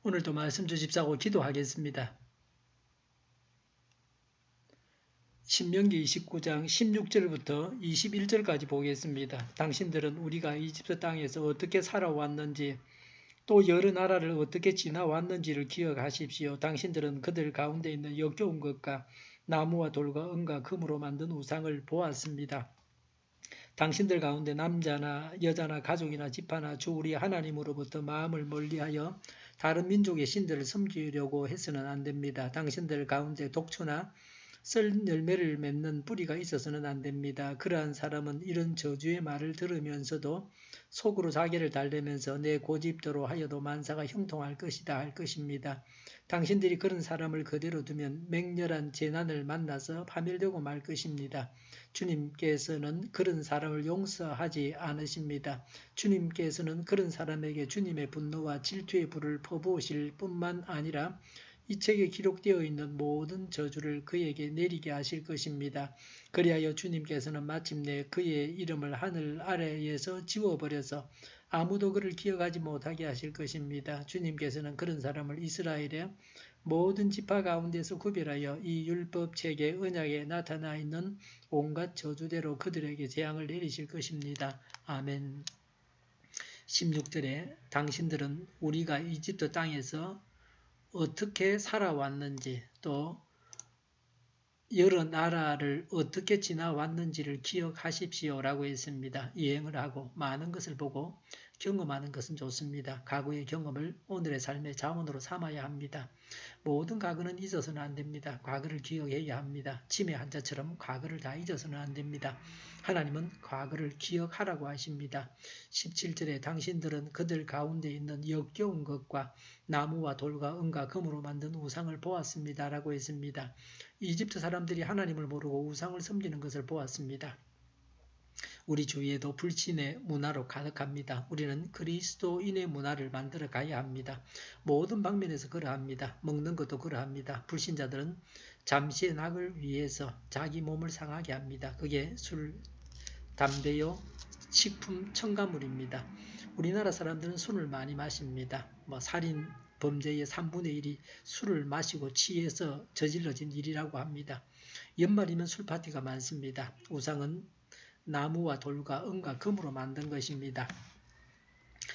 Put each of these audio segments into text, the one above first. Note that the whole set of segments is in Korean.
오늘도 말씀 주십사고 기도하겠습니다. 신명기 29장 16절부터 21절까지 보겠습니다. 당신들은 우리가 이집트 땅에서 어떻게 살아왔는지 또 여러 나라를 어떻게 지나왔는지를 기억하십시오. 당신들은 그들 가운데 있는 역겨운 것과 나무와 돌과 은과 금으로 만든 우상을 보았습니다. 당신들 가운데 남자나 여자나 가족이나 집하나 주 우리 하나님으로부터 마음을 멀리하여 다른 민족의 신들을 섬기려고 해서는 안 됩니다. 당신들 가운데 독초나 썰 열매를 맺는 뿌리가 있어서는 안 됩니다. 그러한 사람은 이런 저주의 말을 들으면서도 속으로 자기를 달래면서 내 고집대로 하여도 만사가 형통할 것이다 할 것입니다. 당신들이 그런 사람을 그대로 두면 맹렬한 재난을 만나서 파멸되고 말 것입니다. 주님께서는 그런 사람을 용서하지 않으십니다. 주님께서는 그런 사람에게 주님의 분노와 질투의 불을 퍼부으실 뿐만 아니라 이 책에 기록되어 있는 모든 저주를 그에게 내리게 하실 것입니다. 그리하여 주님께서는 마침내 그의 이름을 하늘 아래에서 지워버려서 아무도 그를 기억하지 못하게 하실 것입니다. 주님께서는 그런 사람을 이스라엘의 모든 지파 가운데서 구별하여 이 율법책의 언약에 나타나 있는 온갖 저주대로 그들에게 재앙을 내리실 것입니다. 아멘. 16절에 당신들은 우리가 이집트 땅에서 어떻게 살아왔는지 또 여러 나라를 어떻게 지나왔는지를 기억하십시오라고 했습니다. 여행을 하고 많은 것을 보고 경험하는 것은 좋습니다. 과거의 경험을 오늘의 삶의 자원으로 삼아야 합니다. 모든 과거는 잊어서는 안 됩니다. 과거를 기억해야 합니다. 치매 환자처럼 과거를 다 잊어서는 안 됩니다. 하나님은 과거를 기억하라고 하십니다. 17절에 당신들은 그들 가운데 있는 역겨운 것과 나무와 돌과 은과 금으로 만든 우상을 보았습니다. 라고 했습니다. 이집트 사람들이 하나님을 모르고 우상을 섬기는 것을 보았습니다. 우리 주위에도 불신의 문화로 가득합니다. 우리는 그리스도인의 문화를 만들어 가야 합니다. 모든 방면에서 그러합니다. 먹는 것도 그러합니다. 불신자들은 잠시의 낙을 위해서 자기 몸을 상하게 합니다. 그게 술, 담배요, 식품, 첨가물입니다. 우리나라 사람들은 술을 많이 마십니다. 살인 범죄의 3분의 1이 술을 마시고 취해서 저질러진 일이라고 합니다. 연말이면 술파티가 많습니다. 우상은 나무와 돌과 은과 금으로 만든 것입니다.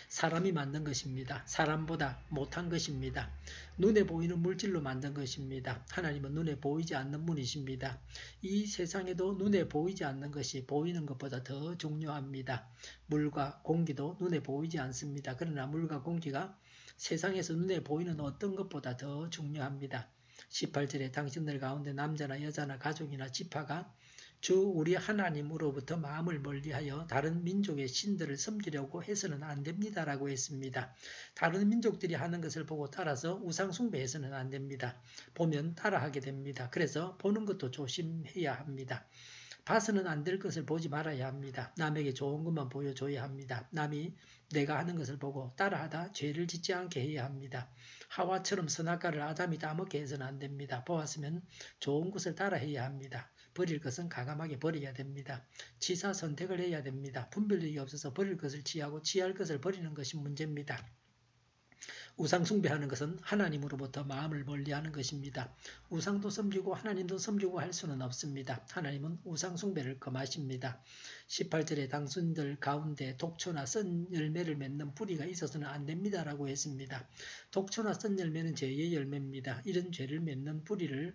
사람이 만든 것입니다. 사람보다 못한 것입니다. 눈에 보이는 물질로 만든 것입니다. 하나님은 눈에 보이지 않는 분이십니다. 이 세상에도 눈에 보이지 않는 것이 보이는 것보다 더 중요합니다. 물과 공기도 눈에 보이지 않습니다. 그러나 물과 공기가 세상에서 눈에 보이는 어떤 것보다 더 중요합니다. 18절에 당신들 가운데 남자나 여자나 가족이나 지파가 주 우리 하나님으로부터 마음을 멀리하여 다른 민족의 신들을 섬기려고 해서는 안 됩니다. 라고 했습니다. 다른 민족들이 하는 것을 보고 따라서 우상 숭배해서는 안 됩니다. 보면 따라하게 됩니다. 그래서 보는 것도 조심해야 합니다. 봐서는 안 될 것을 보지 말아야 합니다. 남에게 좋은 것만 보여줘야 합니다. 남이 내가 하는 것을 보고 따라하다 죄를 짓지 않게 해야 합니다. 하와처럼 선악과를 아담이 따먹게 해서는 안 됩니다. 보았으면 좋은 것을 따라해야 합니다. 버릴 것은 과감하게 버려야 됩니다. 취사 선택을 해야 됩니다. 분별력이 없어서 버릴 것을 취하고 취할 것을 버리는 것이 문제입니다. 우상 숭배하는 것은 하나님으로부터 마음을 멀리하는 것입니다. 우상도 섬기고 하나님도 섬기고 할 수는 없습니다. 하나님은 우상 숭배를 금하십니다. 18절에 당신들 가운데 독초나 쓴 열매를 맺는 뿌리가 있어서는 안 됩니다. 라고 했습니다. 독초나 쓴 열매는 죄의 열매입니다. 이런 죄를 맺는 뿌리를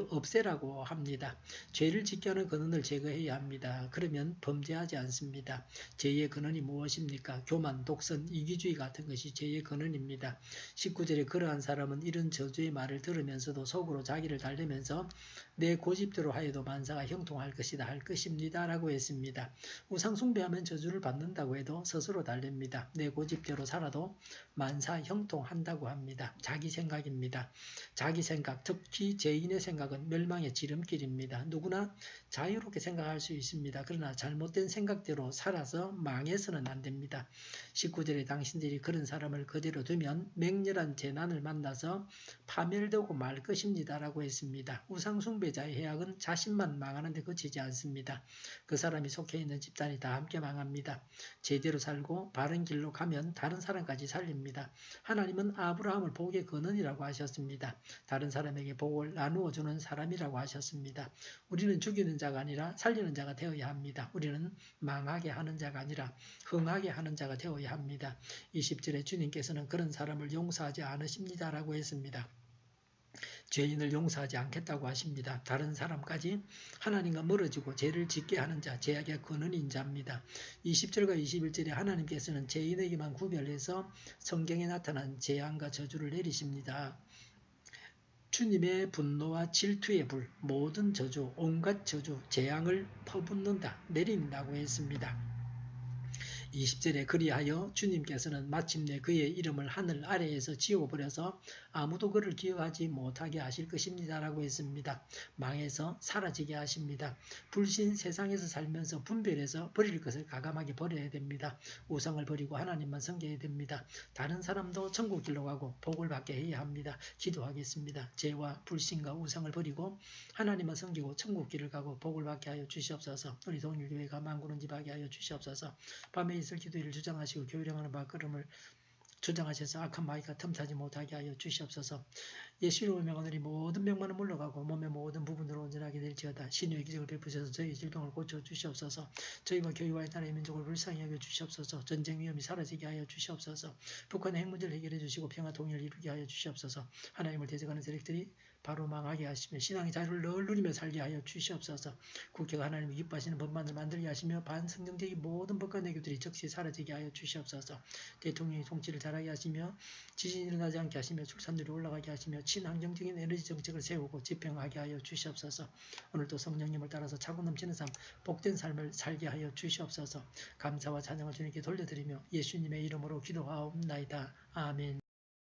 없애라고 합니다. 죄를 짓게 하는 근원을 제거해야 합니다. 그러면 범죄하지 않습니다. 죄의 근원이 무엇입니까? 교만, 독선, 이기주의 같은 것이 죄의 근원입니다. 19절에 그러한 사람은 이런 저주의 말을 들으면서도 속으로 자기를 달래면서 내 고집대로 하여도 만사가 형통할 것이다 할 것입니다. 라고 했습니다. 우상 숭배하면 저주를 받는다고 해도 스스로 달랩니다. 내 고집대로 살아도 만사 형통한다고 합니다. 자기 생각입니다. 자기 생각, 특히 죄인의 생각은 멸망의 지름길입니다. 누구나 자유롭게 생각할 수 있습니다. 그러나 잘못된 생각대로 살아서 망해서는 안 됩니다. 19절에 당신들이 그런 사람을 그대로 두면 맹렬한 재난을 만나서 파멸되고 말 것입니다. 라고 했습니다. 우상숭배자의 해악은 자신만 망하는 데 그치지 않습니다. 그 사람이 속해 있는 집단이 다 함께 망합니다. 제대로 살고 바른 길로 가면 다른 사람까지 살립니다. 하나님은 아브라함을 복의 근원이라고 하셨습니다. 다른 사람에게 복을 나누어 주는 사람이라고 하셨습니다. 우리는 죽이는 자가 아니라 살리는 자가 되어야 합니다. 우리는 망하게 하는 자가 아니라 흥하게 하는 자가 되어야 합니다. 20절에 주님께서는 그런 사람을 용서하지 않으십니다. 라고 했습니다. 죄인을 용서하지 않겠다고 하십니다. 다른 사람까지 하나님과 멀어지고 죄를 짓게 하는 자, 죄악의 근원인 자입니다. 20절과 21절에 하나님께서는 죄인에게만 구별해서 성경에 나타난 재앙과 저주를 내리십니다. 주님의 분노와 질투의 불, 모든 저주, 온갖 저주, 재앙을 퍼붓는다, 내린다고 했습니다. 20절에 그리하여 주님께서는 마침내 그의 이름을 하늘 아래에서 지워버려서 아무도 그를 기억하지 못하게 하실 것입니다. 라고 했습니다. 망해서 사라지게 하십니다. 불신 세상에서 살면서 분별해서 버릴 것을 과감하게 버려야 됩니다. 우상을 버리고 하나님만 섬겨야 됩니다. 다른 사람도 천국 길로 가고 복을 받게 해야 합니다. 기도하겠습니다. 죄와 불신과 우상을 버리고 하나님만 섬기고 천국 길을 가고 복을 받게 하여 주시옵소서. 우리 동일교회가 만구는 집하게 하여 주시옵소서. 밤에 있을 기도일을 주장하시고 교회령하는 발걸음을 주장하셔서 악한 마귀가 틈타지 못하게 하여 주시옵소서. 예수로 명한 우리 모든 병만은 물러가고 몸의 모든 부분으로 온전하게 될지어다. 신유의 기적을 베푸셔서 저희 질병을 고쳐 주시옵소서. 저희와 교회와 나라의 민족을 불쌍히 여겨 주시옵소서. 전쟁 위험이 사라지게 하여 주시옵소서. 북한의 핵 문제를 해결해 주시고 평화 통일을 이루게 하여 주시옵소서. 하나님을 대적하는 세력들이 바로 망하게 하시며 신앙의 자유를 늘 누리며 살게 하여 주시옵소서. 국회가 하나님이 기뻐하시는 법만을 만들게 하시며 반성경적인 모든 법과 내교들이 즉시 사라지게 하여 주시옵소서. 대통령이 통치를 잘하게 하시며 지진이 일어나지 않게 하시며 출산율이 올라가게 하시며 친환경적인 에너지 정책을 세우고 집행하게 하여 주시옵소서. 오늘도 성령님을 따라서 차고 넘치는 삶, 복된 삶을 살게 하여 주시옵소서. 감사와 찬양을 주님께 돌려드리며 예수님의 이름으로 기도하옵나이다. 아멘.